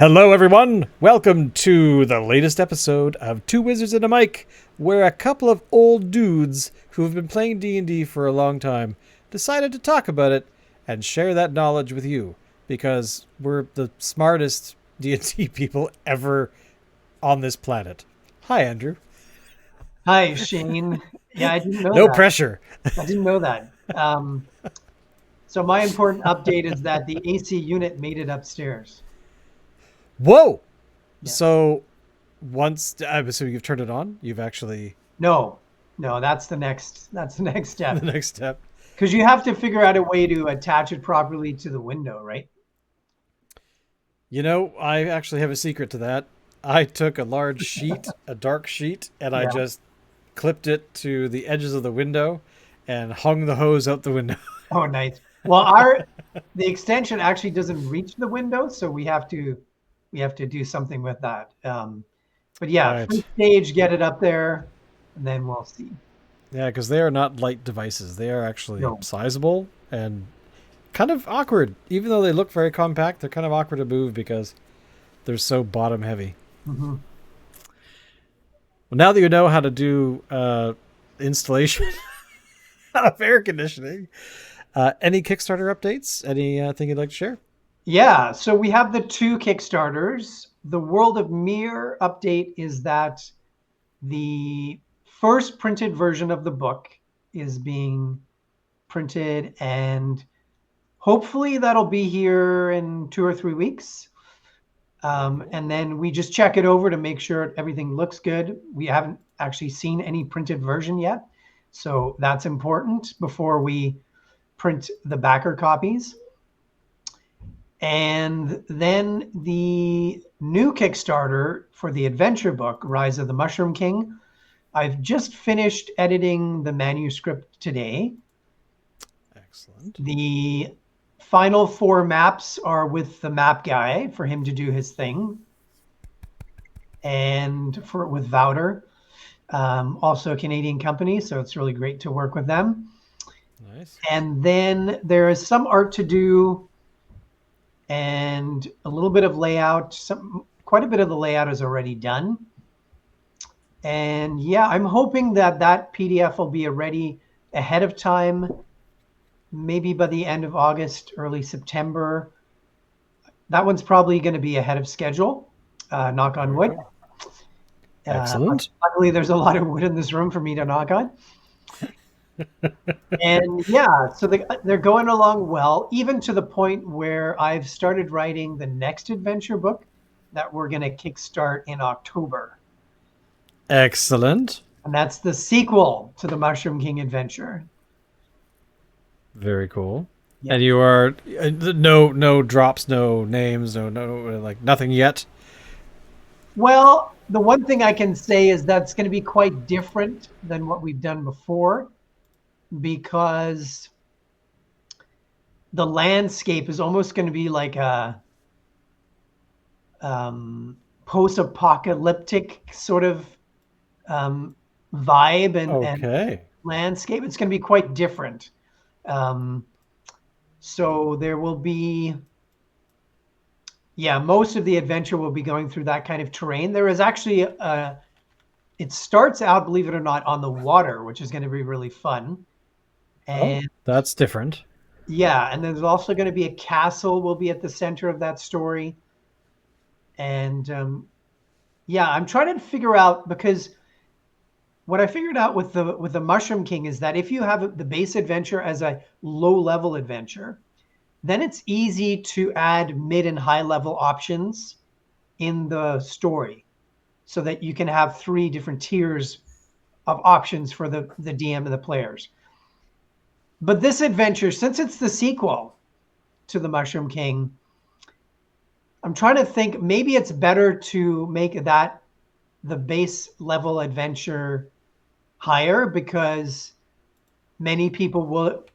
Hello, everyone. Welcome to the latest episode of Two Wizards and a Mic, where a couple of old dudes who have been playing D&D for a long time decided to talk about it and share that knowledge with you, because we're the smartest D&D people ever on this planet. Hi, Andrew. Hi, Shane. Yeah, I didn't know No that. pressure. I didn't know that. So my important update is that the AC unit made it upstairs. Whoa. Yes. So once, I'm assuming you've turned it on. You've actually No, no, that's the next the step. next step. Because you have to figure out a way to attach it properly to the window, right? You know, I actually have a secret to that. I took a large sheet, a dark sheet, and I Yeah. just clipped it to the edges of the window and hung the hose out the window. Oh, nice. Well, the extension actually doesn't reach the window, so we have to do something with that. But yeah, Right. first stage, get it up there, and then we'll see. Yeah, because they are not light devices. They are actually No. sizable and kind of awkward. Even though they look very compact, they're kind of awkward to move because they're so bottom heavy. Mhm. Well, now that you know how to do installation of air conditioning, any Kickstarter updates? Anything you'd like to share? Yeah, so we have the two Kickstarters. The World of Mir update is that the first printed version of the book is being printed, and hopefully that'll be here in 2 or 3 weeks. And then we just check it over to make sure everything looks good. We haven't actually seen any printed version yet, so that's important before we print the backer copies. And then the new Kickstarter for the adventure book, Rise of the Mushroom King. I've just finished editing the manuscript today. Excellent. The final 4 maps are with the map guy for him to do his thing, and for with Vouter, also a Canadian company, so it's really great to work with them. Nice. And then there is some art to do and a little bit of layout. Quite a bit of the layout is already done. And yeah, I'm hoping that that PDF will be ready ahead of time, maybe by the end of August, early September. That one's probably going to be ahead of schedule, knock on Very wood. cool. Excellent. Luckily, there's a lot of wood in this room for me to knock on. And yeah, so they're going along well, even to the point where I've started writing the next adventure book that we're going to kickstart in October. Excellent. And that's the sequel to the Mushroom King adventure. Very cool. Yeah. And you are no drops, no names, no like nothing yet. Well, the one thing I can say is that's going to be quite different than what we've done before, because the landscape is almost going to be like a post-apocalyptic sort of um, vibe and Okay. landscape. It's going to be quite different. Um, so there will be, yeah, most of the adventure will be going through that kind of terrain. There is actually it starts out, believe it or not, on the water, which is going to be really fun. Oh, And that's different. yeah, and there's also going to be a castle will be at the center of that story. And yeah, I'm trying to figure out, because what I figured out with the Mushroom King is that if you have the base adventure as a low level adventure, then it's easy to add mid and high level options in the story, so that you can have 3 different tiers of options for the DM and the players. But this adventure, since it's the sequel to the Mushroom King, I'm trying to think, maybe it's better to make that the base level adventure higher, because many people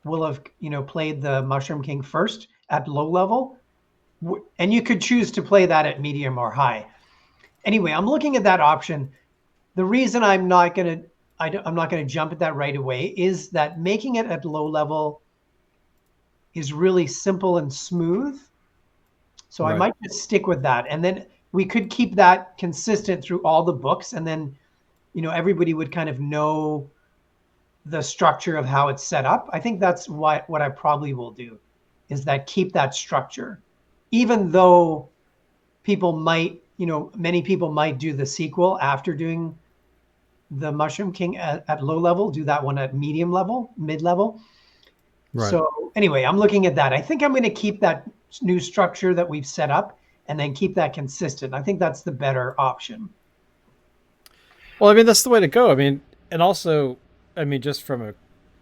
will have played the Mushroom King first at low level, and you could choose to play that at medium or high. Anyway, I'm looking at that option. The reason I'm not gonna jump at that right away is that making it at low level is really simple and smooth. So I Right. might just stick with that. And then we could keep that consistent through all the books. And then, everybody would kind of know the structure of how it's set up. I think that's what I probably will do is that keep that structure. Even though people might, many people might do the sequel after doing the Mushroom King at low level, do that one at medium level, mid level. Right. So anyway, I'm looking at that. I think I'm going to keep that new structure that we've set up and then keep that consistent. I think that's the better option. Well, I mean, that's the way to go. I mean, and also, I mean, just from a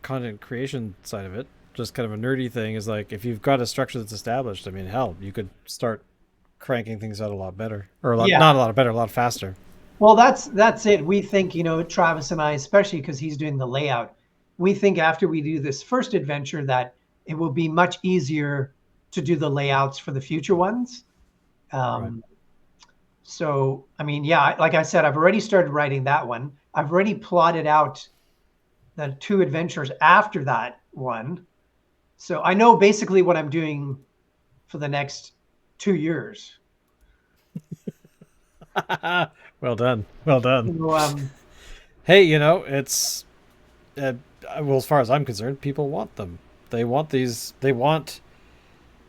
content creation side of it, just kind of a nerdy thing is like if you've got a structure that's established, I mean, hell, you could start cranking things out a lot better, or a lot, Yeah. not a lot better, a lot faster. Well, that's it. We think, Travis and I, especially because he's doing the layout, we think after we do this first adventure that it will be much easier to do the layouts for the future ones. Right. Um, so, I mean, yeah, like I said, I've already started writing that one. I've already plotted out the two adventures after that one. So I know basically what I'm doing for the next 2 years. Well done. Well done. So, Hey, it's uh, well, as far as I'm concerned, people want them. They want these. They want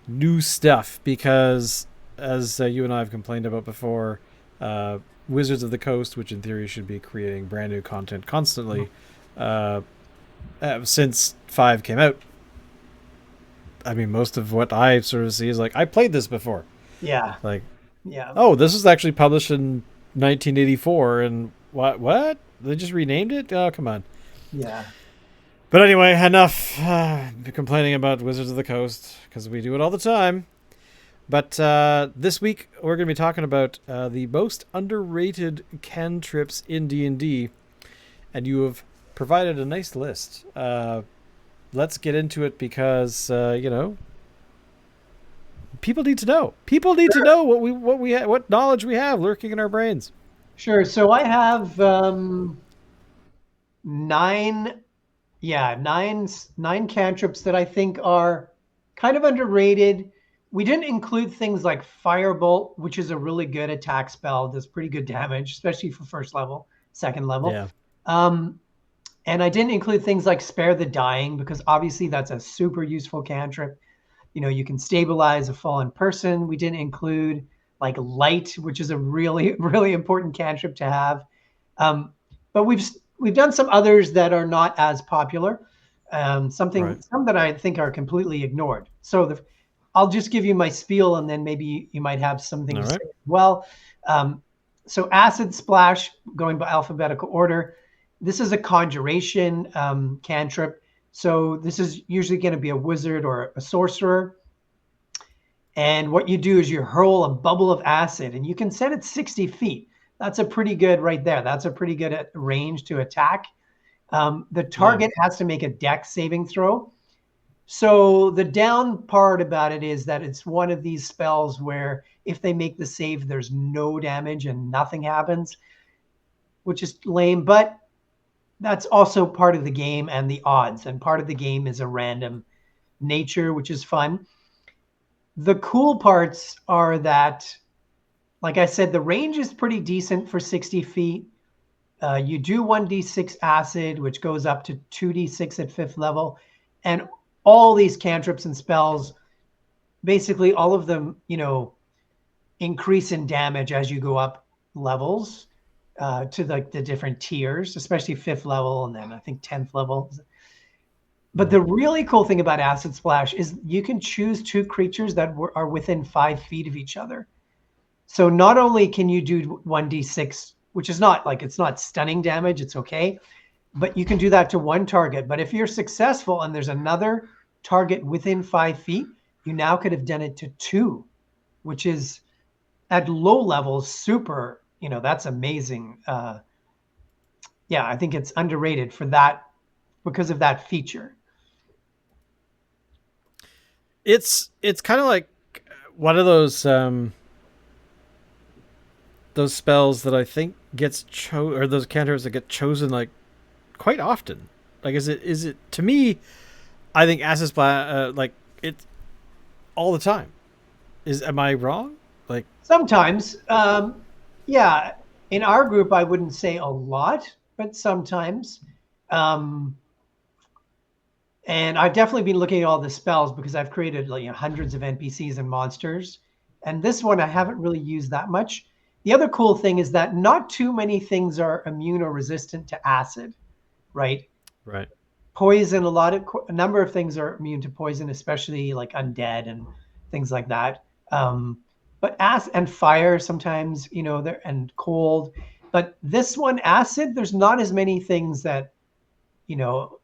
new stuff because, as you and I have complained about before, uh, Wizards of the Coast, which in theory should be creating brand new content constantly, uh, since 5 came out. I mean, most of what I sort of see is like, I played this before. yeah, Like, yeah, oh, this was actually published in 1984, and what? They just renamed it? Oh, come on. yeah. But anyway, enough complaining about Wizards of the Coast, because we do it all the time. But this week, we're going to be talking about the most underrated cantrips in D&D, and you have provided a nice list. Let's get into it because, people need to know. People need to know what knowledge we have lurking in our brains. Sure. So I have nine, yeah, nine cantrips that I think are kind of underrated. We didn't include things like Firebolt, which is a really good attack spell, does pretty good damage, especially for first level, second level. Yeah. Um, and I didn't include things like Spare the Dying because obviously that's a super useful cantrip. You can stabilize a fallen person. We didn't include like Light, which is a really, really important cantrip to have. But we've done some others that are not as popular. Right. Some that I think are completely ignored. So I'll just give you my spiel, and then maybe you might have something All to say right. as well. So Acid Splash, going by alphabetical order. This is a conjuration cantrip. So this is usually going to be a wizard or a sorcerer. And what you do is you hurl a bubble of acid, and you can set it 60 feet. That's a pretty good right there. That's a pretty good range to attack. The Yeah. target has to make a dex saving throw. So the down part about it is that it's one of these spells where if they make the save, there's no damage and nothing happens, which is lame. But that's also part of the game and the odds. And part of the game is a random nature, which is fun. The cool parts are that, like I said, the range is pretty decent for 60 feet. You do 1d6 acid, which goes up to 2d6 at 5th level. And all these cantrips and spells, basically all of them, increase in damage as you go up levels to the different tiers, especially 5th level and then I think 10th level. But Right. the really cool thing about Acid Splash is you can choose two creatures that are within 5 feet of each other. So not only can you do 1d6, which is not like it's not stunning damage, it's okay, but you can do that to one target. But if you're successful and there's another target within 5 feet, you now could have done it to two, which is at low levels super. That's amazing. Yeah, I think it's underrated for that because of that feature. It's kind of like one of those spells that I think gets or those cantrips that get chosen like quite often. Like, is it to me? I think Acid Splash, like it all the time. Am I wrong? Like, Sometimes, yeah. In our group, I wouldn't say a lot, but sometimes. Um, and I've definitely been looking at all the spells because I've created like hundreds of NPCs and monsters. And this one I haven't really used that much. The other cool thing is that not too many things are immune or resistant to acid, right? right, Poison, a number of things are immune to poison, especially like undead and things like that. But acid and fire sometimes, there and cold. But this one, acid, there's not as many things that you know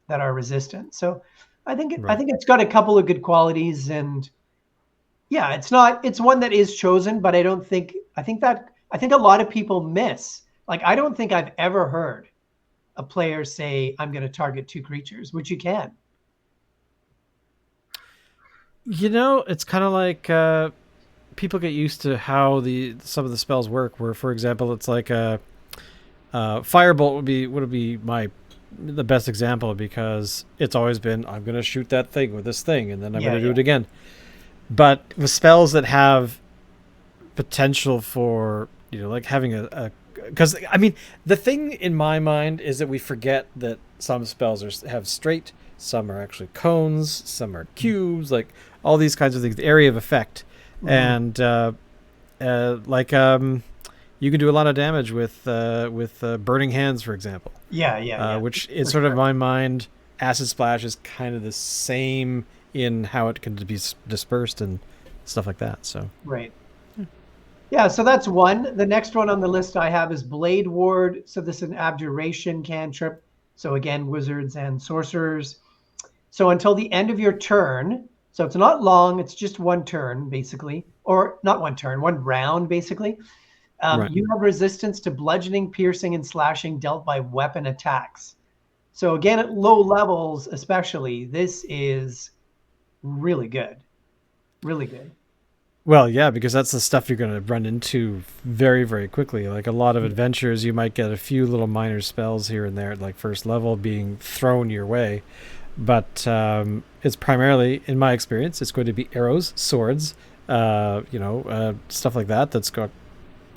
that are resistant. So I right. think it's got a couple of good qualities, and yeah, it's one that is chosen, but I think a lot of people miss. Like I don't think I've ever heard a player say I'm going to target two creatures, which you can. It's kind of like people get used to how the some of the spells work. Where, for example, it's like a firebolt would be the best example because it's always been I'm going to shoot that thing with this thing and then I'm going Yeah, to do yeah. it again. But with spells that have potential for like having a because I mean the thing in my mind is that we forget that some spells have straight, some are actually cones, some are cubes, like all these kinds of things. The area of effect, Mhm. and like you can do a lot of damage with burning hands, for example, Yeah, yeah, yeah, which in for sort of sure. my mind, acid splash is kind of the same in how it can be dispersed and stuff like that. So Right. Yeah, so that's one. The next one on the list I have is Blade Ward. So this is an abjuration cantrip. So again, wizards and sorcerers. So until the end of your turn, so it's not long, it's just one turn basically, or not one turn, one round basically. right. You have resistance to bludgeoning, piercing, and slashing dealt by weapon attacks. So again, at low levels, especially, this is really good. Really good. Well, yeah, because that's the stuff you're going to run into very, very quickly. Like a lot of adventures, you might get a few little minor spells here and there at like first level being thrown your way. But it's primarily, in my experience, it's going to be arrows, swords, stuff like that that's going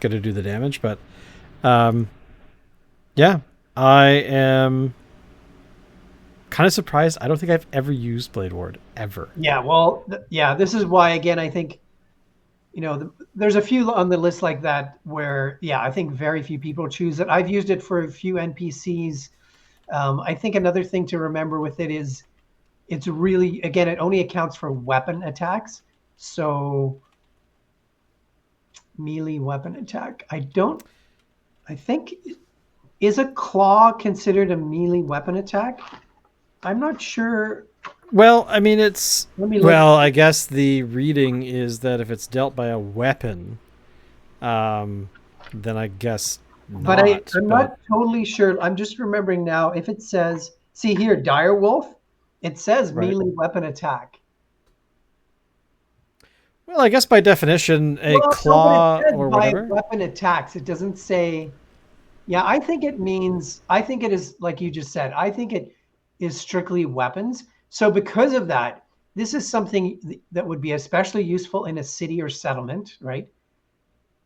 to do the damage. But um, yeah, I am kind of surprised. I don't think I've ever used Blade Ward, ever. Yeah, well, yeah, this is why again I think there's a few on the list like that where yeah, I think very few people choose it. I've used it for a few NPCs. I think another thing to remember with it is it's really again it only accounts for weapon attacks. So melee weapon attack. I think is a claw considered a melee weapon attack? I'm not sure. Well, I mean, it's. Let me look. Well, I guess the reading is that if it's dealt by a weapon, um, then I guess But not. I'm But not totally sure. I'm just remembering now if it says, see here, dire wolf, it says right. melee weapon attack. Well, I guess by definition, a Well, no, but it claw says or by whatever. weapon attacks. It doesn't say, yeah, I think it is like you just said, I think it is strictly weapons. So because of that, this is something that would be especially useful in a city or settlement, right?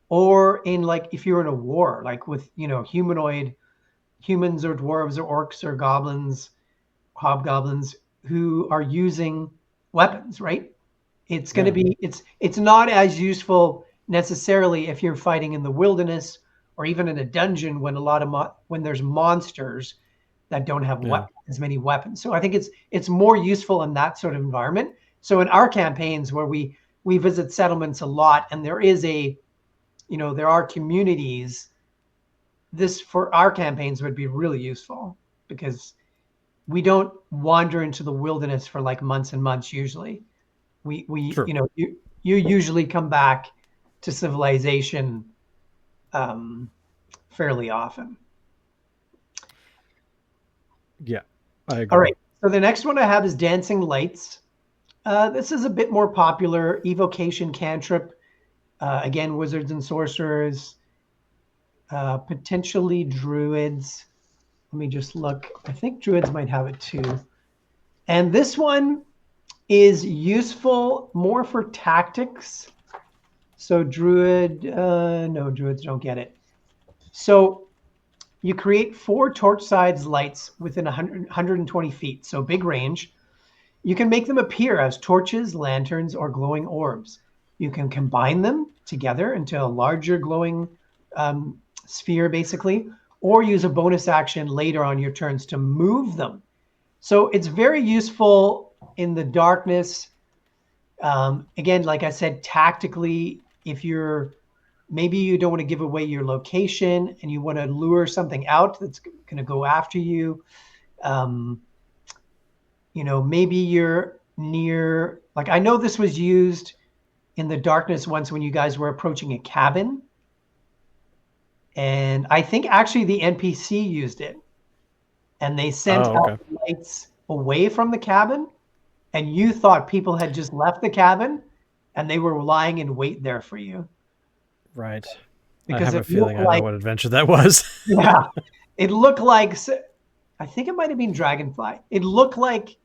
Or in like if you're in a war, like with, humanoid humans or dwarves or orcs or goblins, hobgoblins who are using weapons, right? It's going to Yeah. be it's not as useful necessarily if you're fighting in the wilderness or even in a dungeon when when there's monsters that don't have Yeah. as many weapons. So I think it's more useful in that sort of environment. So in our campaigns where we visit settlements a lot and there are communities, this for our campaigns would be really useful because we don't wander into the wilderness for like months and months usually. We True. you usually come back to civilization um, fairly often. Yeah. I All agree. right. So the next one I have is Dancing Lights. This is a bit more popular. Evocation cantrip. Again, wizards and sorcerers, potentially druids. Let me just look. I think druids might have it too. And this one, is useful more for tactics. So druid, no, druids don't get it. So you create 4 torch sides lights within 120 feet, so big range. You can make them appear as torches, lanterns, or glowing orbs. You can combine them together into a larger glowing sphere, basically, or use a bonus action later on your turns to move them. So it's very useful in the darkness. Again, like I said, tactically, if you're maybe you don't want to give away your location and you want to lure something out that's going to go after you. Um, maybe you're near, like I know this was used in the darkness once when you guys were approaching a cabin. And I think actually the NPC used it. And they sent Oh, out okay. lights away from the cabin. And you thought people had just left the cabin and they were lying in wait there for you. Right. I Because have it a feeling looked I know like, what adventure that was. yeah, it looked like, I think it might have been Dragonfly. It looked like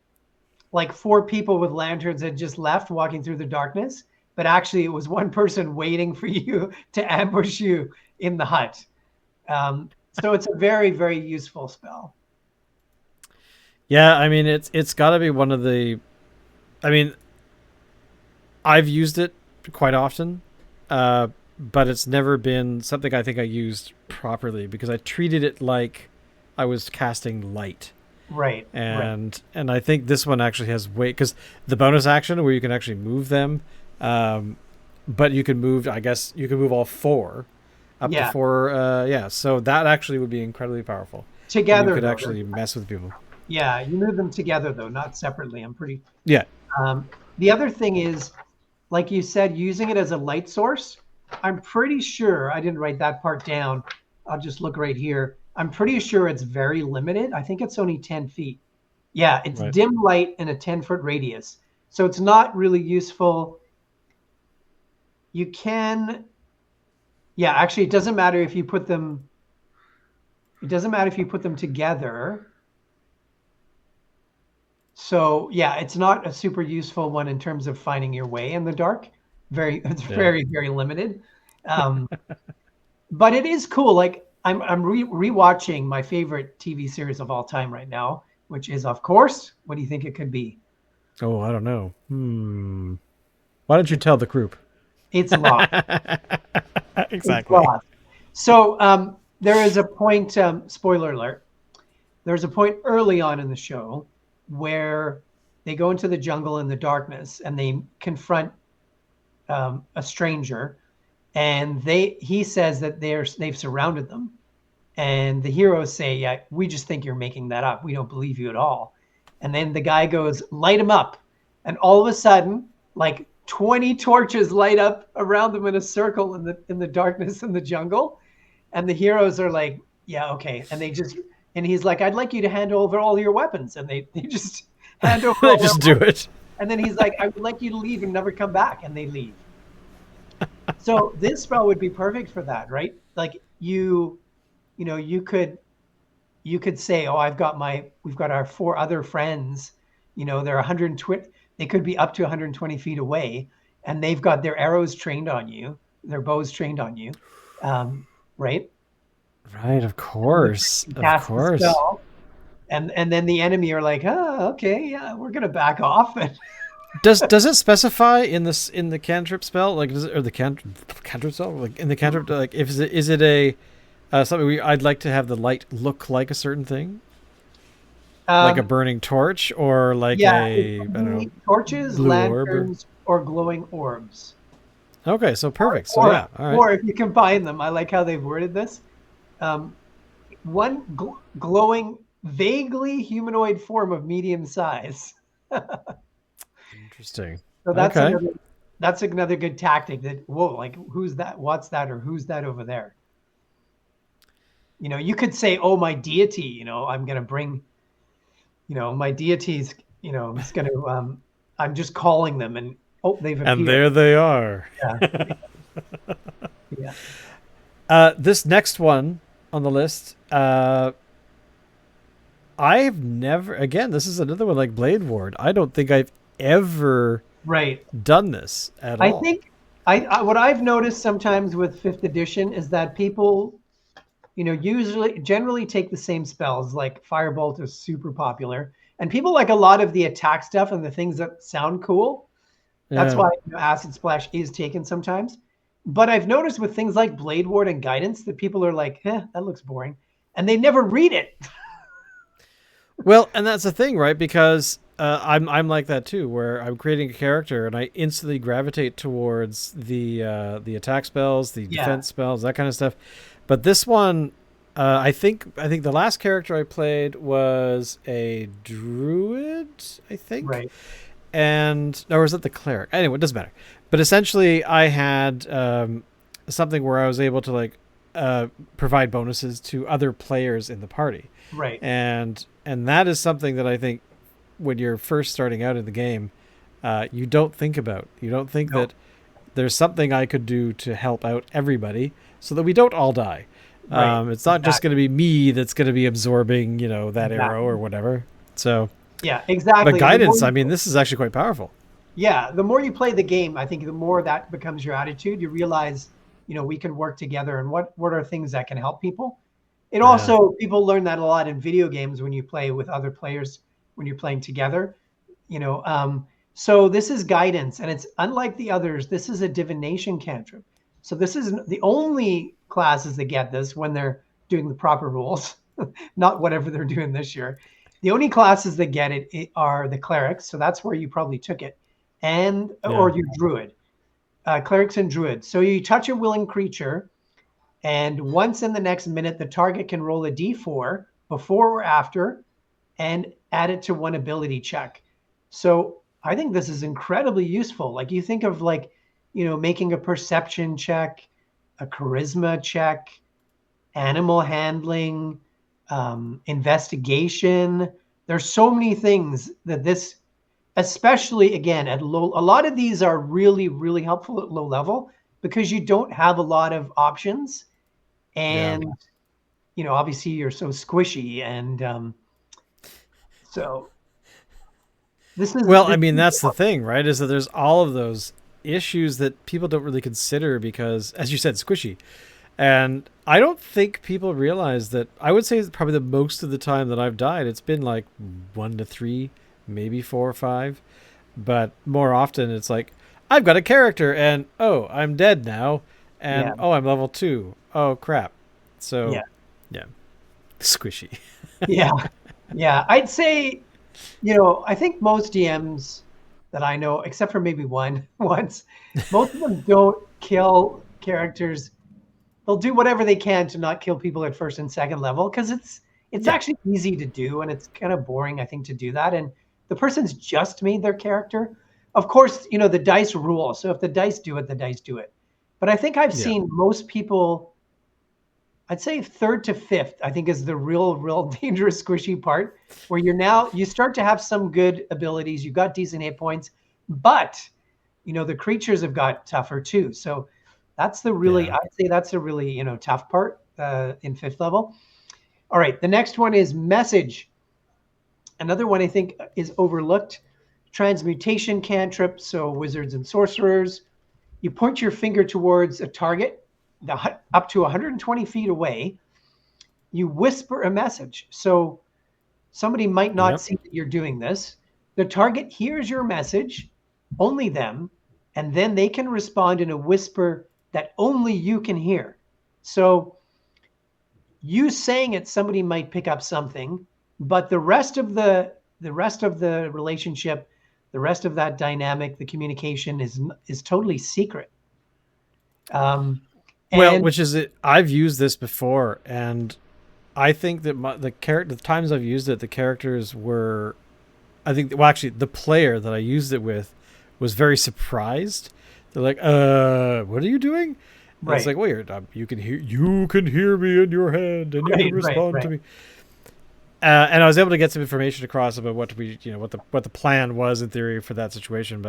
4 people with lanterns had just left walking through the darkness, but actually it was one person waiting for you to ambush you in the hut. So it's a very, very useful spell. Yeah, I mean it's got to be one of the. I mean, I've used it quite often, but it's never been something I think I used properly because I treated it like I was casting light. Right, right. And I think this one actually has weight because the bonus action where you can actually move them, um, but you can move. I guess you can move all 4, up to Yeah, 4. Yeah, so that actually would be incredibly powerful, and you together could though. actually mess with people. Yeah, you move them together though, not separately. I'm pretty. Yeah, Um, the other thing is, like you said, using it as a light source. I'm pretty sure I didn't write that part down. I'll just look right here. I'm pretty sure it's very limited. I think it's only 10 feet. Yeah, it's right. dim light in a 10-foot radius. So it's not really useful. You can, yeah, actually, it doesn't matter if you put them together. So yeah, it's not a super useful one in terms of finding your way in the dark. It's Yeah. very, very limited. Um, but it is cool. Like I'm rewatching my favorite TV series of all time right now, which is, of course, what do you think it could be? Oh, I don't know. Why don't you It, tell the group? it's Lost. It's Exactly. Lost. So there is a point. Spoiler alert. There's a point early on in the show where they go into the jungle in the darkness and they confront a stranger, and he says that they've surrounded them, and the heroes say, "Yeah, we just think you're making that up. We don't believe you at all." And then the guy goes, "Light him up," and all of a sudden, like 20 torches light up around them in a circle in the darkness in the jungle, and the heroes are like, "Yeah, okay," and he's like, "I'd like you to hand over all your weapons," and they just hand over They all their just do weapons, it. and then he's like, "I would like you to leave and never come back," and they leave. So this spell would be perfect for that, right? Like you know, you could say, "Oh, we've got our 4 other friends. They're 120. They could be up to 120 feet away, and they've got their arrows trained on you, their bows trained on you, right? Right, of And you course. can Of cast the course. spell, and then the enemy are like, "Oh, okay, yeah, we're gonna back off." Does it specify in the cantrip spell like does it, or the cantrip spell like in the cantrip like if is it a something I'd like to have the light look like a certain thing like a um, burning torch or like yeah, it a I can don't know be torches, blue orb or lanterns, or glowing orbs. okay so Or, perfect so or, yeah all right or if you combine them, I like how they've worded this. Um, one glowing, vaguely humanoid form of medium size. interesting So okay that's another good tactic. That whoa, like who's that? What's that? Or who's that over there? You could say, "Oh, my deity." I'm gonna bring. My deities. It's gonna. I'm just calling them, and oh, they've and appeared. there they are. Yeah, yeah. This next one on the list I've never again this is another one like Blade Ward I don't think I've ever Right. done this at I all. think I what I've noticed sometimes with fifth edition is that people, usually generally take the same spells. Like Firebolt is super popular, and people like a lot of the attack stuff and the things that sound cool. That's Yeah. why Acid Splash is taken sometimes. But I've noticed with things like Blade Ward and Guidance that people are like, that looks boring. And they never read it. Well, and that's the thing, right? Because I'm like that too, where I'm creating a character and I instantly gravitate towards the attack spells, the Yeah, defense spells, that kind of stuff. But this one, I think the last character I played was a druid, I think, right, and or was it the cleric? Anyway, it doesn't matter. But essentially, I had something where I was able to provide bonuses to other players in the party, right. and that is something that I think when you're first starting out in the game, you don't think about. You don't think No, that there's something I could do to help out everybody so that we don't all die. right. It's not just going Exactly. to be me that's going to be absorbing, that arrow or Exactly. whatever. So, Yeah, but exactly. And the more guidance, I you, mean, this is actually quite powerful. yeah, the more you play the game, I think the more that becomes your attitude. You realize, we can work together and what are things that can help people. It Yeah, also, people learn that a lot in video games when you play with other players, when you're playing together. You know, so this is guidance, and it's unlike the others. This is a divination cantrip. So this is the only classes that get this when they're doing the proper rules, not whatever they're doing this year. The only classes that get it are the clerics. So that's where you probably took it, and yeah, or your druid, clerics and druids. So you touch a willing creature, and once in the next minute, the target can roll a d4 before or after and add it to one ability check. So I think this is incredibly useful. Like you think of making a perception check, a charisma check, animal handling, investigation. There's so many things that this, especially again at low, a lot of these are really, really helpful at low level because you don't have a lot of options. yeah. And, obviously you're so squishy. And so this is, Well, this I mean, is that's the thing, right? Is that there's all of those issues that people don't really consider because, as you said, squishy. And I don't think people realize that. I would say probably the most of the time that I've died, it's been like 1 to 3, maybe 4 or 5. But more often, it's like, I've got a character and, oh, I'm dead now. yeah, And, oh, I'm level 2. Oh, crap. So, yeah, yeah, squishy. yeah, yeah. I'd say, I think most DMs that I know, except for maybe one once, most of them don't kill characters. They'll do whatever they can to not kill people at first and second level because it's Yeah, actually easy to do and it's kind of boring, I think, to do that. And the person's just made their character. Of course, the dice rule. So if the dice do it, the dice do it. But I think I've yeah, seen most people, I'd say third to fifth, I think is the real dangerous squishy part where you start to have some good abilities. You've got decent hit points, but the creatures have got tougher too. So yeah. I'd say that's a really, tough part in fifth level. All right. The next one is message. Another one I think is overlooked. Transmutation cantrip. So wizards and sorcerers, you point your finger towards a target up to 120 feet away. You whisper a message. So somebody might not Yep. see that you're doing this. The target hears your message, only them, and then they can respond in a whisper that only you can hear. So you saying it, somebody might pick up something, but the rest of the relationship, the rest of that dynamic, the communication is totally secret. Um, Well, and which is it? I've used this before, and I think that the times I've used it, the characters were, I think, well, actually, the player that I used it with was very surprised. They're like, what are you doing?" And it's right, like, "Weird. You can hear me in your head, and you can right, right, respond right. to me." And I was able to get some information across about what the plan was in theory for that situation.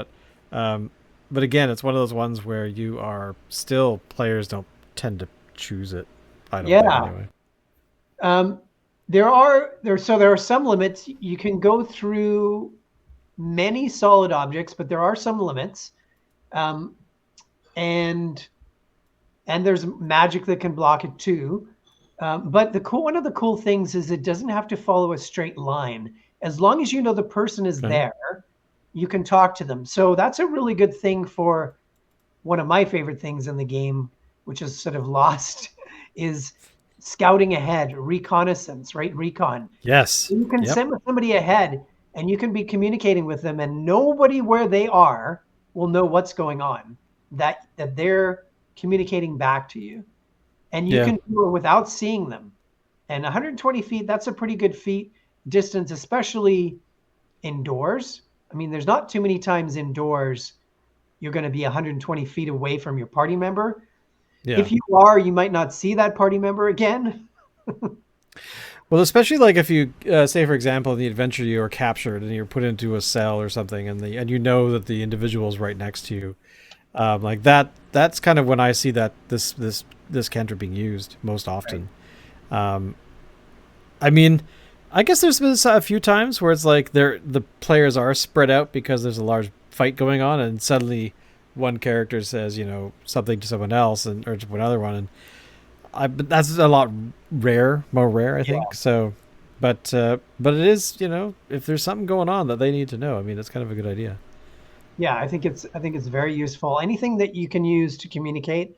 Um, but again, it's one of those ones where you are still players don't tend to choose it. I don't think Yeah. anyway. Um, there are some limits. You can go through. many solid objects, but there are some limits. Um, and there's magic that can block it too. But one of the cool things is it doesn't have to follow a straight line. As long as you know the person is Okay. there, you can talk to them. So that's a really good thing for one of my favorite things in the game, which is sort of lost, is scouting ahead, reconnaissance, right? Recon. Yes. You can Yep. send somebody ahead and you can be communicating with them, and nobody where they are will know what's going on, that they're communicating back to you. And you Yeah. can do it without seeing them. And 120 feet, that's a pretty good feet distance, especially indoors. I mean, there's not too many times indoors you're going to be 120 feet away from your party member. Yeah. If you are, you might not see that party member again. Well, especially like if you say, for example, in the adventure you are captured and you're put into a cell or something, and you know that the individual is right next to you, like that. That's kind of when I see that this cantrip being used most Right. often. Um, I mean, I guess there's been a few times where it's like the players are spread out because there's a large fight going on, and suddenly one character says something to someone else and or to another one, and but that's a lot more rare, I think. So, but it is if there's something going on that they need to know, I mean, it's kind of a good idea. Yeah, I think it's very useful. Anything that you can use to communicate,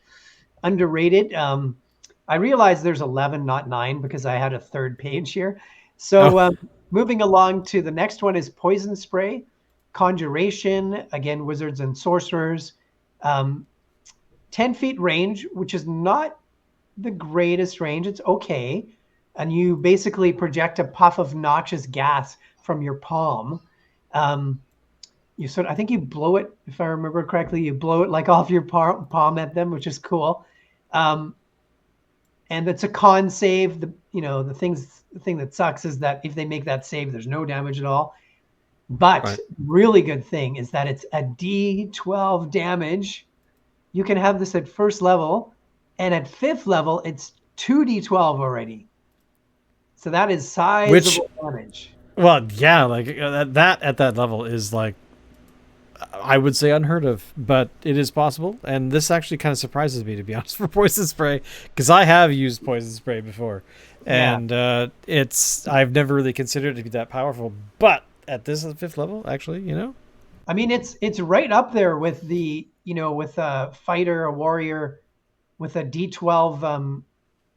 underrated. I realize there's 11, not 9, because I had a third page here. Oh, So moving along to the next one is poison spray, conjuration. Again, wizards and sorcerers. Um, 10 feet range, which is not the greatest range. It's okay. And you basically project a puff of noxious gas from your palm. Um, I think you blow it, if I remember correctly, you blow it like off your palm at them, which is cool. Um, and it's a con save. The thing that sucks is that if they make that save, there's no damage at all. But right. really good thing is that it's a D12 damage. You can have this at first level, and at fifth level, it's 2d12 already. So that is Which, sizable damage. well, yeah, like that at that level is like I would say unheard of, but it is possible. And this actually kind of surprises me, to be honest, for poison spray, because I have used poison spray before, Yeah. and I've never really considered it to be that powerful. But at this fifth level, actually, I mean, it's right up there with with a fighter, a warrior with a D12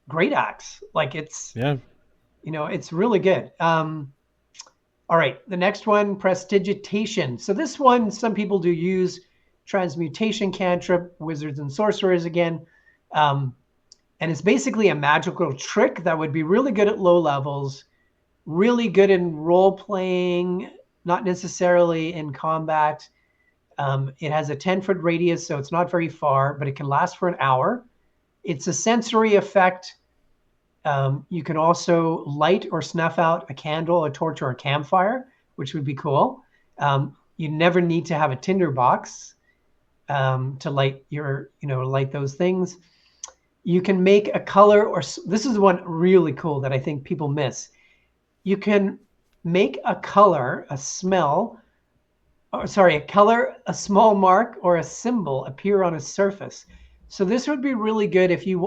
great axe. Like yeah, it's really good. All right, the next one, prestidigitation. So this one, some people do use transmutation cantrip, wizards and sorcerers again. Um, and it's basically a magical trick that would be really good at low levels, really good in role playing, not necessarily in combat. It has a 10-foot radius, so it's not very far, but it can last for an hour. It's a sensory effect. You can also light or snuff out a candle, a torch, or a campfire, which would be cool. You never need to have a tinder box to light those things. You can make a color, or this is one really cool that I think people miss. You can make a color, a smell, or sorry, a color, a small mark, or a symbol appear on a surface. So this would be really good if you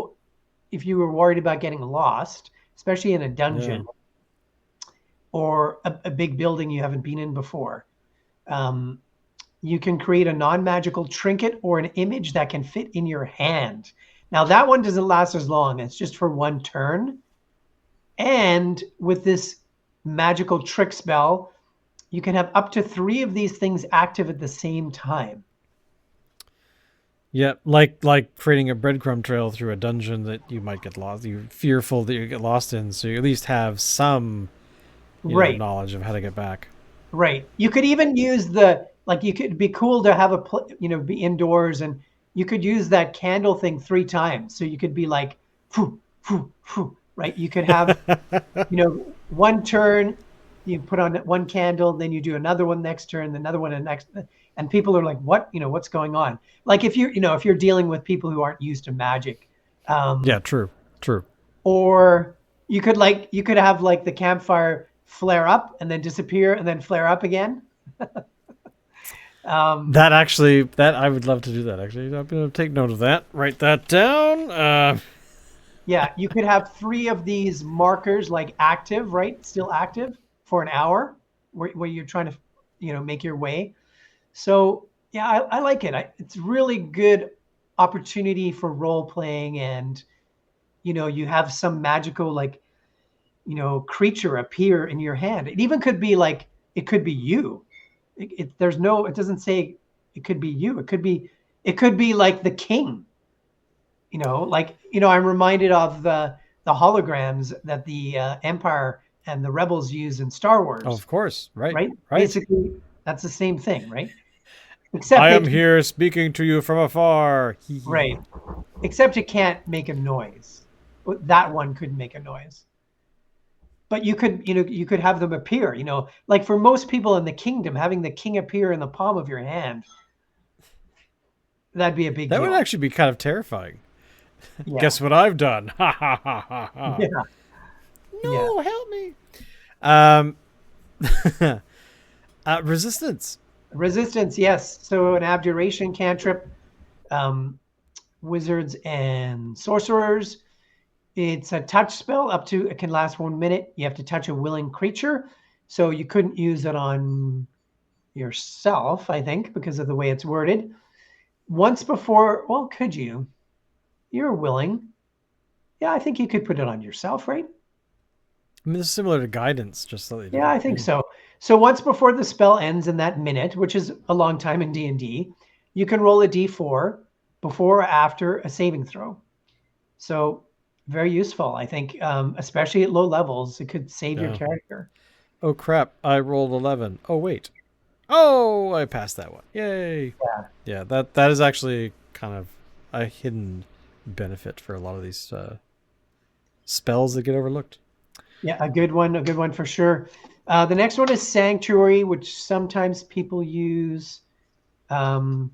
were worried about getting lost, especially in a yeah. dungeon or a big building you haven't been in before. Um, you can create a non-magical trinket or an image that can fit in your hand. Now that one doesn't last as long. It's just for one turn. And with this magical trick spell, you can have up to 3 of these things active at the same time. Yeah, like creating a breadcrumb trail through a dungeon that you might get lost. You're fearful that you get lost in, so you at least have some, Right, knowledge of how to get back. right. You could even use you could be cool to have be indoors, and you could use that candle thing 3 times. So you could be like, phew, phew, phew, right? You could have, one turn, you put on one candle, then you do another one next turn, another one, and next, and people are like, what's going on? Like if you're dealing with people who aren't used to magic, Yeah, um, true, true. or you could have like the campfire flare up and then disappear and then flare up again. Um, That actually, that I would love to do that. Actually, I'm gonna take note of that. Write that down. yeah, you could have 3 of these markers like active, right? Still active for an hour where you're trying to, make your way. So yeah, I like it. It's really good opportunity for role playing, and you have some magical like creature appear in your hand. It even could be like it could be you. There's no. It doesn't say it could be you. It could be like the king. Like I'm reminded of the holograms that the Empire and the Rebels use in Star Oh, Wars, of course. Right. right? Right. Basically, that's the same thing, right? Except I they am can, here speaking to you from afar. Hee hee hee. right. Except it can't make a noise. That one couldn't make a noise. But you could have them appear, like for most people in the kingdom, having the king appear in the palm of your hand, that'd be a big That would deal. actually be kind of terrifying. Yeah. Guess what I've done? Ha ha ha ha ha. Yeah. Yeah. No, help me. Um, resistance. Resistance, yes. So an abjuration cantrip, um, wizards and sorcerers. It's a touch spell it can last 1 minute. You have to touch a willing creature. So you couldn't use it on yourself, I think, because of the way it's worded. Once before, well, could you? You're willing. Yeah, I think you could put it on yourself, right? I mean, this is similar to guidance, just slightly Yeah, different. I think so. So once before the spell ends in that minute, which is a long time in D&D, you can roll a d4 before or after a saving throw. So very useful, I think, especially at low levels. It could save your Yeah. character. Oh crap! I rolled 11. Oh wait. Oh, I passed that one. Yay! Yeah. Yeah, that is actually kind of a hidden benefit for a lot of these spells that get overlooked. Yeah, a good one for sure. The next one is Sanctuary, which sometimes people use. Um,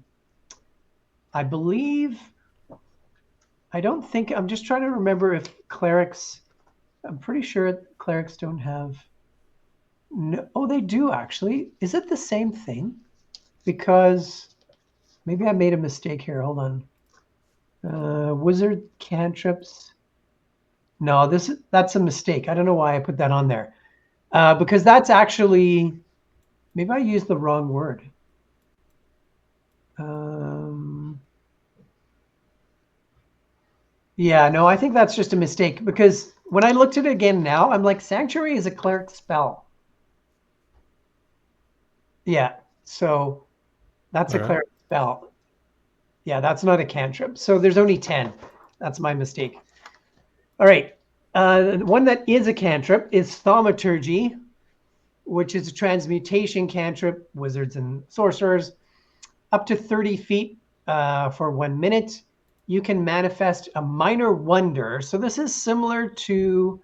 I believe, I don't think, I'm just trying to remember if clerics, I'm pretty sure clerics don't have. No, oh, they do actually. Is it the same thing? Because maybe I made a mistake here. Hold on. Wizard cantrips. No, that's a mistake. I don't know why I put that on there. Because that's actually, maybe I used the wrong word. Yeah, no, I think that's just a mistake because when I looked at it again now, I'm like, Sanctuary is a cleric spell. Yeah, so that's a Okay. cleric spell. Yeah, that's not a cantrip. So there's only 10. That's my mistake. All right. One that is a cantrip is Thaumaturgy, which is a transmutation cantrip, wizards and sorcerers, up to 30 feet for 1 minute. You can manifest a minor wonder. So this is similar to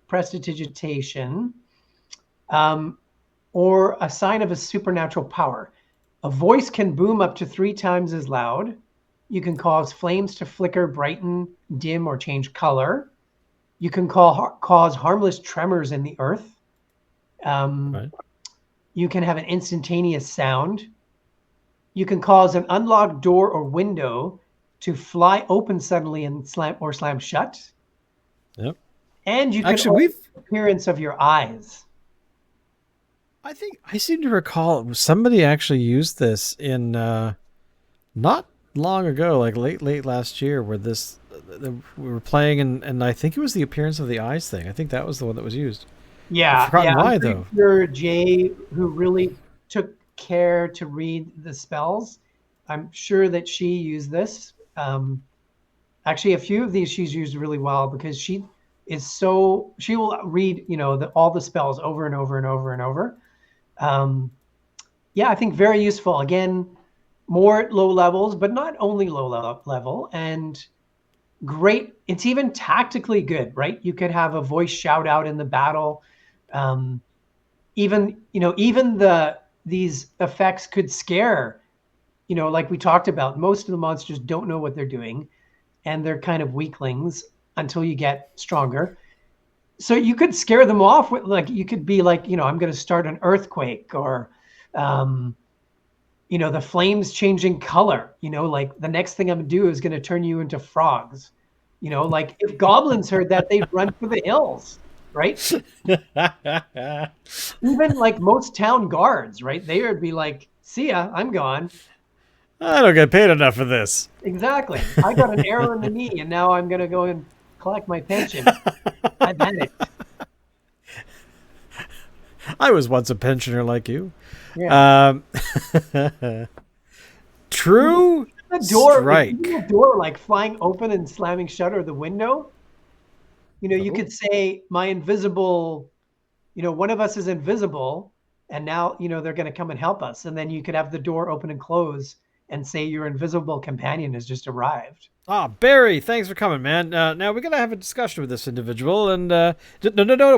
prestidigitation, or a sign of a supernatural power. A voice can boom up to 3 times as loud. You can cause flames to flicker, brighten, dim, or change color. You can cause harmless tremors in the earth. Right. You can have an instantaneous sound. You can cause an unlocked door or window to fly open suddenly and slam shut. Yep. And you can Actually, alter we've. the appearance of your eyes. I think I seem to recall somebody actually used this in not long ago, like late last year, where we were playing, and I think it was the appearance of the eyes thing. I think that was the one that was used. I've Yeah, forgotten yeah. I'm why pretty though. sure Jay, who really took care to read the spells, I'm sure that she used this. Actually, a few of these she's used really well because she will read, all the spells over and over and over and over. Um, yeah, I think very useful. Again, more at low levels, but not only level, and great. It's even tactically good, right? You could have a voice shout out in the battle. Um, even these effects could scare, like we talked about. Most of the monsters don't know what they're doing, and they're kind of weaklings until you get stronger. So you could scare them off with, like, you could be like, I'm going to start an earthquake, or Um, the flames changing color, like the next thing I'm gonna do is gonna turn you into frogs. Like if goblins heard that, they'd run for the hills, right? Even like most town guards, right? They would be like, see ya, I'm gone. I don't get paid enough for this. Exactly. I got an arrow in the knee and now I'm gonna go and collect my pension. I've had it. I was once a pensioner like you. Yeah. Um, True The door, if you strike. do a door like flying open and slamming shut or the window, you Oh. could say my invisible, one of us is invisible and now, they're going to come and help us. And then you could have the door open and close and say your invisible companion has just arrived. Ah, Barry, thanks for coming, man. Now we gotta have a discussion with this individual, and no,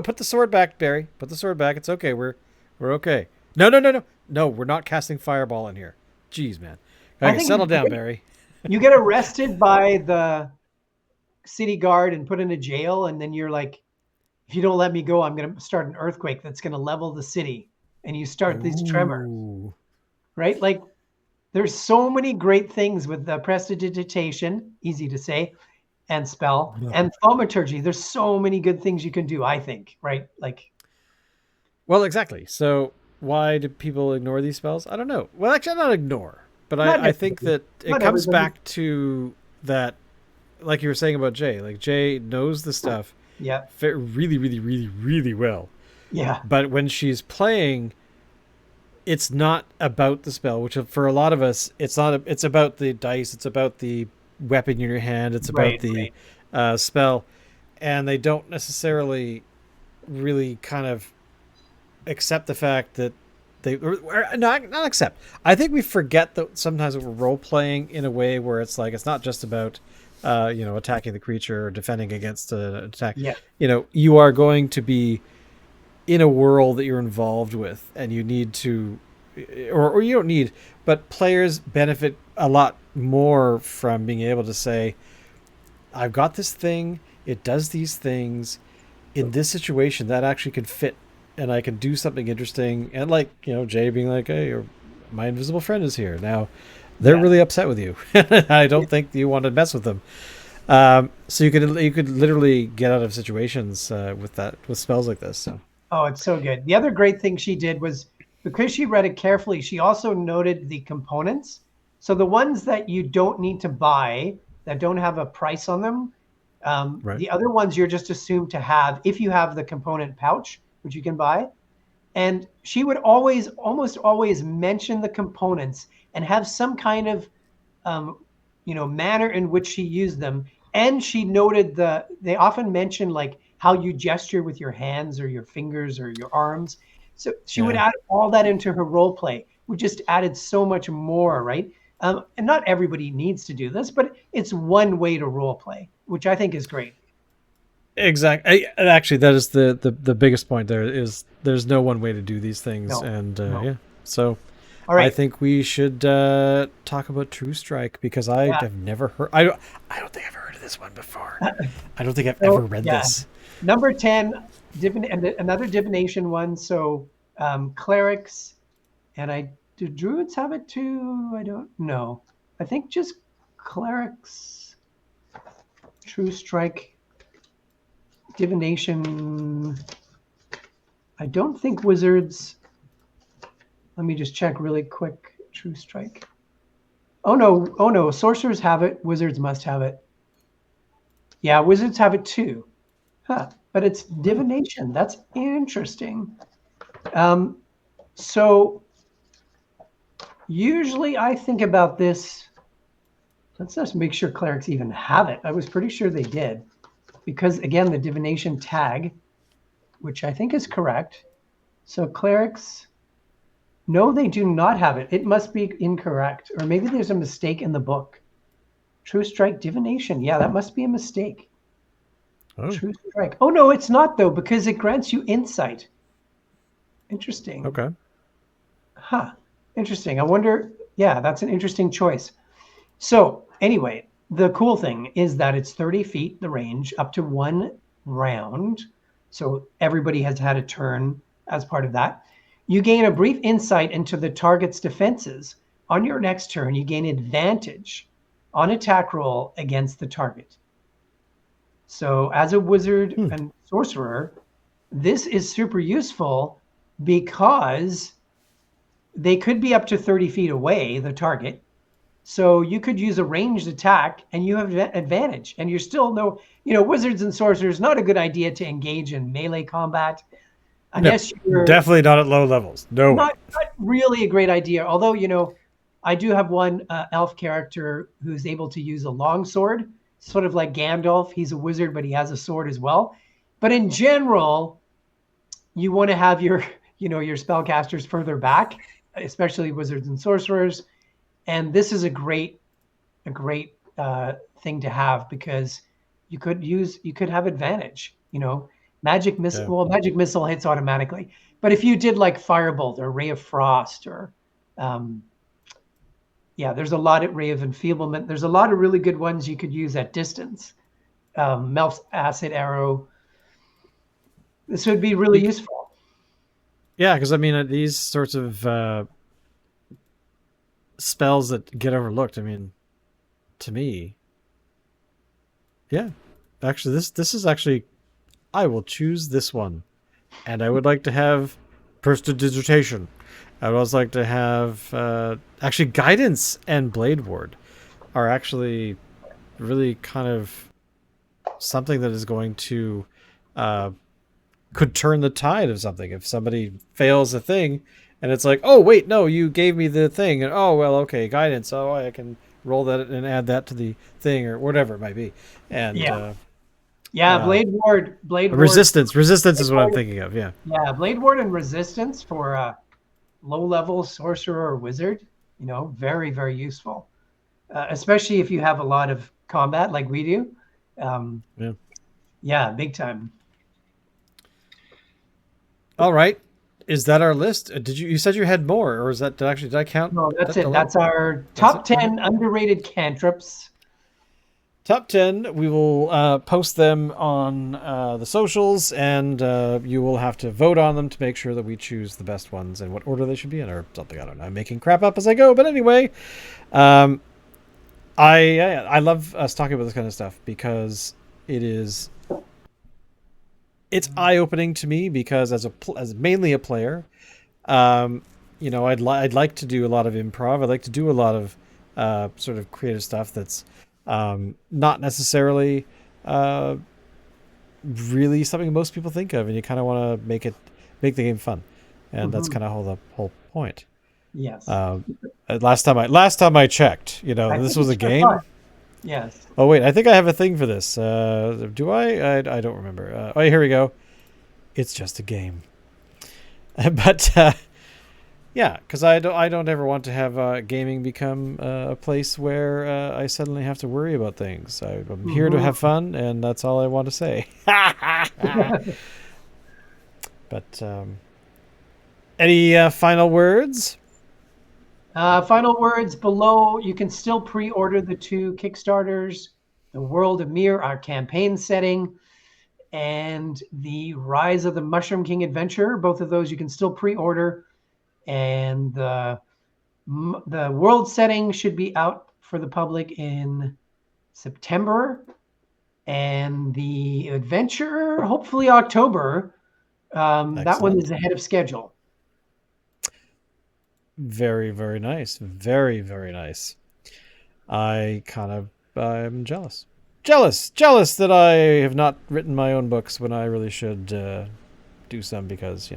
put the sword back, Barry. Put the sword back. It's okay. We're okay. No. We're not casting fireball in here. Jeez, man. I Okay, think settle down, Barry. you get arrested by the city guard and put in a jail. And then you're like, if you don't let me go, I'm going to start an earthquake that's going to level the city. And you start these tremors, Ooh. right? Like there's so many great things with the prestidigitation, easy to say, and spell, and thaumaturgy. There's so many good things you can do, I think, right? Like, Well, exactly. So why do people ignore these spells? I don't know. Well, actually, not ignore, but not I think everybody. that it Not comes everybody. back to that, like you were saying about Jay. Like Jay knows the stuff Yeah. really, really, really, really well. Yeah. But when she's playing, it's not about the spell, which for a lot of us, it's not. It's about the dice. It's about the weapon in your hand. It's about Right. the Right. spell, and they don't necessarily really kind of accept the fact that or not accept. I think we forget that sometimes we're role playing in a way where it's like it's not just about attacking the creature or defending against an attack. Yeah. You are going to be in a world that you're involved with, and you need to, or you don't need, but players benefit a lot more from being able to say, I've got this thing, it does these things in this situation that actually could fit, and I can do something interesting. And like, Jay being like, hey, my invisible friend is here now. They're Yeah. really upset with you. I don't think you want to mess with them. So you could literally get out of situations with spells like this. So Oh, it's so good. The other great thing she did was because she read it carefully, she also noted the components. So the ones that you don't need to buy, that don't have a price on them, right, the other ones you're just assumed to have if you have the component pouch, which you can buy. And she would almost always mention the components and have some kind of manner in which she used them. And she noted they often mention like how you gesture with your hands or your fingers or your arms. So she would yeah. add all that into her role play, which just added so much more, right? And not everybody needs to do this, but it's one way to role play, which I think is great. Exactly. Actually, that is the biggest point. There is there's no one way to do these things, No, and no. yeah. So All I right. think we should talk about True Strike because I Yeah. have never heard. I don't think I've heard of this one before. I don't think I've ever So read yeah, this. number 10, and another divination one. So clerics, and do druids have it too? I don't know. I think just clerics, true strike, divination. I don't think wizards. Let me just check really quick. True strike. Oh no, sorcerers have it. Wizards must have it. Yeah, wizards have it too. Huh. But it's Wow. divination. That's interesting. Um, so usually I think about this. Let's just make sure clerics even have it. I was pretty sure they did. Because again, the divination tag, which I think is correct. So clerics, no, they do not have it. It must be incorrect. Or maybe there's a mistake in the book. True strike divination. Yeah, that must be a mistake. Oh, True strike. Oh no, it's not though, because it grants you insight. Interesting. okay. Huh. Interesting. I wonder. Yeah, that's an interesting choice. So, anyway, the cool thing is that it's 30 feet, the range, up to one round. So, everybody has had a turn as part of that. You gain a brief insight into the target's defenses. On your next turn, you gain advantage on attack roll against the target. So, as a wizard and sorcerer, this is super useful because they could be up to 30 feet away, the target. So you could use a ranged attack and you have advantage. And you're still wizards and sorcerers, not a good idea to engage in melee combat unless you're definitely not at low levels. No. not really a great idea. Although, I do have one elf character who's able to use a long sword, sort of like Gandalf. He's a wizard, but he has a sword as well. But in general, you want to have your spellcasters further back, especially wizards and sorcerers. And this is a great thing to have because you could have advantage. Magic missile. Yeah. Well, magic missile hits automatically, but if you did like firebolt or ray of frost or, there's a lot at ray of enfeeblement. There's a lot of really good ones you could use at distance. Melf's acid arrow. This would be really useful. Yeah, because I mean these sorts of spells that get overlooked. I mean, to me, yeah, actually, this is actually, I will choose this one, and I would like to have prestidigitation. I would also like to have actually guidance and blade ward are actually really kind of something that is going to could turn the tide of something. If somebody fails a thing and it's like, oh wait, no, you gave me the thing, and oh well, okay, guidance, oh I can roll that and add that to the thing or whatever it might be. And blade ward resistance is what I'm thinking of. Yeah blade ward and resistance for low level sorcerer or wizard, very, very useful, especially if you have a lot of combat like we do. Big time. All right, is that our list? You said you had more, or is that did I count? No, that's it. That's our top 10 underrated cantrips. Top 10. We will post them on the socials, and you will have to vote on them to make sure that we choose the best ones and what order they should be in, or something. I don't know. I'm making crap up as I go, but anyway, I love us talking about this kind of stuff because it's eye-opening to me because as mainly a player, I'd like to do a lot of improv. I'd like to do a lot of sort of creative stuff that's not necessarily really something most people think of, and you kind of want to make the game fun, and that's kind of the whole point. Yes. Last time I checked, this was a game. Fun. Yes. Oh wait, I think I have a thing for this. Do I? I don't remember. Here we go. It's just a game. But yeah, because I don't ever want to have gaming become a place where I suddenly have to worry about things. I'm here to have fun, and that's all I want to say. But any final words? Final words below. You can still pre-order the 2 Kickstarters, The World of Mir, our campaign setting, and the Rise of the Mushroom King Adventure. Both of those you can still pre-order. And the world setting should be out for the public in September. And the adventure, hopefully October. That one is ahead of schedule. Very, very nice. Very, very nice. I'm jealous. Jealous that I have not written my own books when I really should do some because,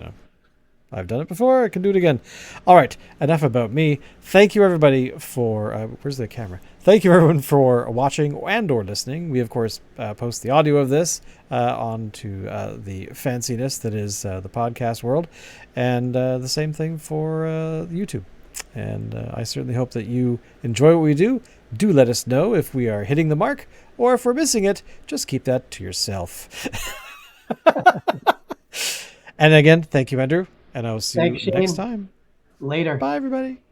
I've done it before. I can do it again. All right. Enough about me. Thank you, everybody, for... where's the camera? Thank you, everyone, for watching and or listening. We, of course, post the audio of this onto the fanciness that is the podcast world. And the same thing for YouTube. And I certainly hope that you enjoy what we do. Do let us know if we are hitting the mark, or if we're missing it. Just keep that to yourself. And again, thank you, Andrew. And I will see you next time. Later. Bye, everybody.